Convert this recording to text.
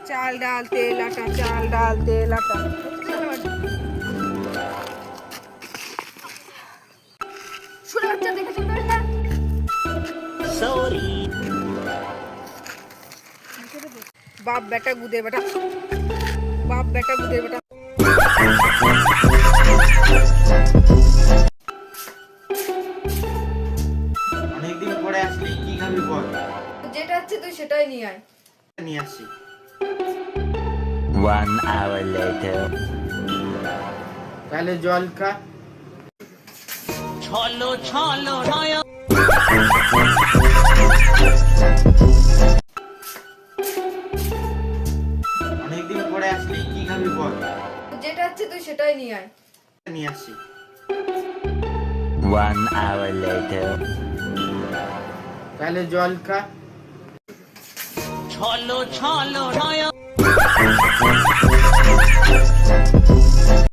चाल डाल तेल आटा, चाल डाल तेल आटा। শুনে বাচ্চা দেখে শুনতে পারিস না? সরি। বাপ বেটা গুদের বেটা, বাপ বেটা গুদের বেটা। অনেকদিন পরে আসলি, কি খাবি বল? যেটা আছে তুই সেটাই নিয়ে আয়। নিয়ে আসি। 1 hour later. তাহলে জল খা। ছলো ছলো নয়। অনেকদিন পরে আসলি, কি খাবি বল? যেটা আছে তুই সেটাই নিয়ে আয়। নিয়ে আসি। 1 hour later. তাহলে জল খা। ছলো ছলো নয়।